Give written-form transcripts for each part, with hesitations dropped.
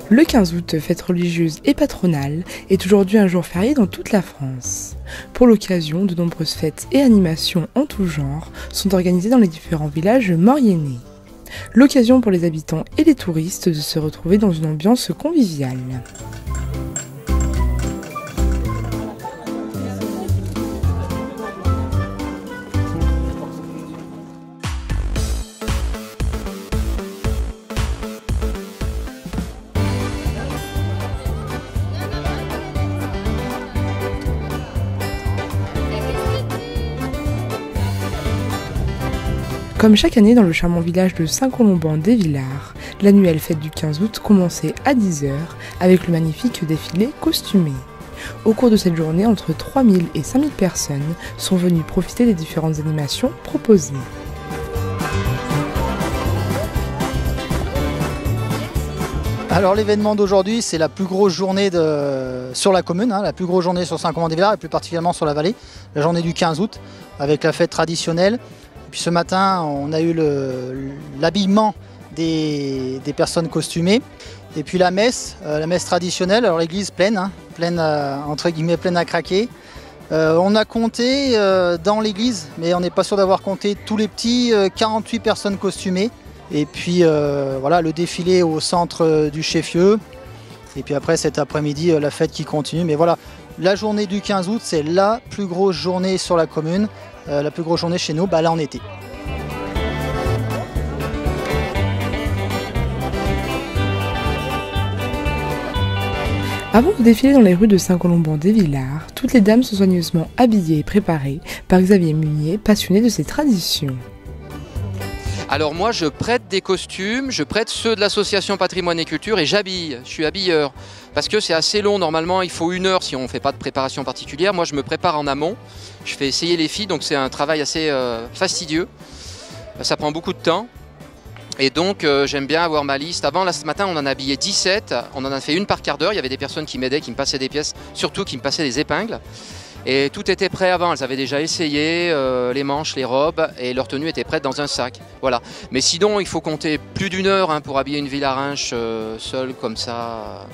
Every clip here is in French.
Le 15 août, fête religieuse et patronale, est aujourd'hui un jour férié dans toute la France. Pour l'occasion, de nombreuses fêtes et animations en tout genre sont organisées dans les différents villages mauriennais. L'occasion pour les habitants et les touristes de se retrouver dans une ambiance conviviale. Comme chaque année dans le charmant village de Saint-Colomban-des-Villars, l'annuelle fête du 15 août commençait à 10 h avec le magnifique défilé costumé. Au cours de cette journée, entre 3000 et 5000 personnes sont venues profiter des différentes animations proposées. Alors l'événement d'aujourd'hui, c'est la plus grosse journée sur la commune, la plus grosse journée sur Saint-Colomban-des-Villars et plus particulièrement sur la vallée, la journée du 15 août avec la fête traditionnelle. Puis ce matin, on a eu l'habillement des personnes costumées. Et puis la messe traditionnelle, alors l'église pleine, entre guillemets pleine à craquer. On a compté dans l'église, mais on n'est pas sûr d'avoir compté tous les petits, 48 personnes costumées. Et puis voilà, le défilé au centre du chef-lieu. Et puis après cet après-midi, la fête qui continue. Mais voilà, la journée du 15 août, c'est la plus grosse journée sur la commune. La plus grosse journée chez nous, là en été. Avant de défiler dans les rues de Saint-Colomban-des-Villars, toutes les dames sont soigneusement habillées et préparées par Xavier Munier, passionné de ces traditions. Alors moi je prête des costumes, je prête ceux de l'association Patrimoine et Culture et j'habille, je suis habilleur. Parce que c'est assez long, normalement il faut 1 heure si on ne fait pas de préparation particulière. Moi je me prépare en amont, je fais essayer les filles, donc c'est un travail assez fastidieux. Ça prend beaucoup de temps. Et donc j'aime bien avoir ma liste. Avant, là, ce matin, on en a habillé 17, on en a fait une par quart d'heure. Il y avait des personnes qui m'aidaient, qui me passaient des pièces, surtout qui me passaient des épingles. Et tout était prêt avant, elles avaient déjà essayé les manches, les robes, et leur tenue était prête dans un sac. Voilà. Mais sinon, il faut compter plus d'1 heure pour habiller une villarinche seule comme ça.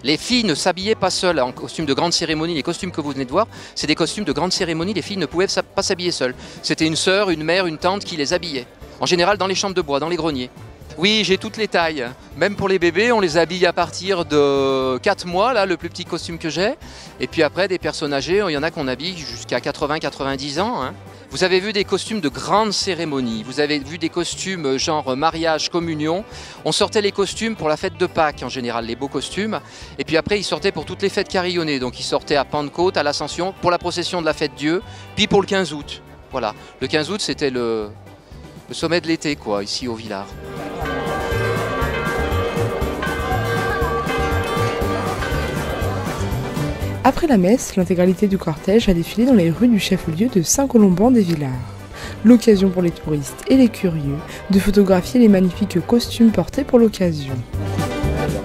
Les filles ne s'habillaient pas seules en costume de grande cérémonie. Les costumes que vous venez de voir, c'est des costumes de grande cérémonie. Les filles ne pouvaient pas s'habiller seules. C'était une sœur, une mère, une tante qui les habillait. En général dans les chambres de bois, dans les greniers. Oui, j'ai toutes les tailles. Même pour les bébés, on les habille à partir de 4 mois, là, le plus petit costume que j'ai. Et puis après, des personnes âgées, il y en a qu'on habille jusqu'à 80-90 ans. Vous avez vu des costumes de grande cérémonie, vous avez vu des costumes genre mariage, communion. On sortait les costumes pour la fête de Pâques en général, les beaux costumes. Et puis après, ils sortaient pour toutes les fêtes carillonnées. Donc ils sortaient à Pentecôte, à l'Ascension, pour la procession de la fête Dieu, puis pour le 15 août. Voilà, le 15 août, c'était le sommet de l'été, quoi, ici au Villars. Après la messe, l'intégralité du cortège a défilé dans les rues du chef-lieu de Saint-Colomban-des-Villars. L'occasion pour les touristes et les curieux de photographier les magnifiques costumes portés pour l'occasion.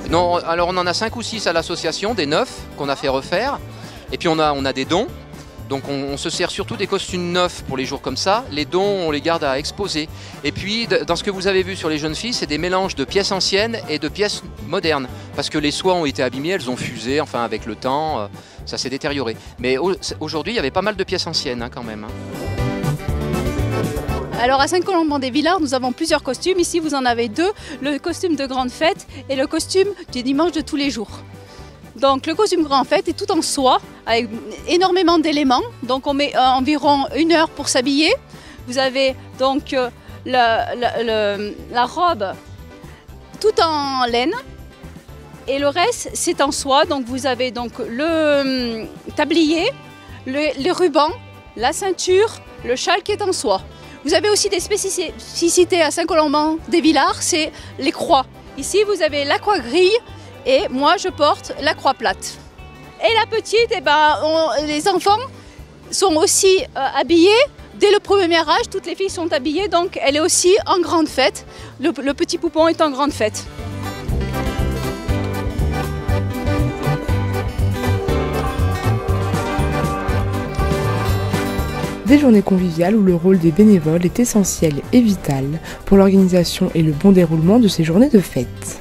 Non, alors on en a 5 ou 6 à l'association, des 9 qu'on a fait refaire. Et puis on a des dons. Donc on se sert surtout des costumes neufs pour les jours comme ça. Les dons, on les garde à exposer. Et puis, dans ce que vous avez vu sur les jeunes filles, c'est des mélanges de pièces anciennes et de pièces modernes. Parce que les soies ont été abîmées, elles ont fusé, enfin avec le temps, ça s'est détérioré. Mais aujourd'hui, il y avait pas mal de pièces anciennes quand même. Alors à Saint-Colomban-des-Villars, nous avons plusieurs costumes. Ici, vous en avez 2, le costume de grande fête et le costume du dimanche de tous les jours. Donc le costume grande fête est tout en soie, avec énormément d'éléments. Donc on met environ 1 heure pour s'habiller. Vous avez donc la robe tout en laine. Et le reste, c'est en soie. Donc vous avez donc le tablier, les rubans, la ceinture, le châle qui est en soie. Vous avez aussi des spécificités à Saint-Colomban-des-Villars, c'est les croix. Ici, vous avez la croix grille. Et moi, je porte la croix plate. Et la petite, les enfants sont aussi habillés. Dès le premier âge, toutes les filles sont habillées, donc elle est aussi en grande fête. Le petit poupon est en grande fête. Des journées conviviales où le rôle des bénévoles est essentiel et vital pour l'organisation et le bon déroulement de ces journées de fête.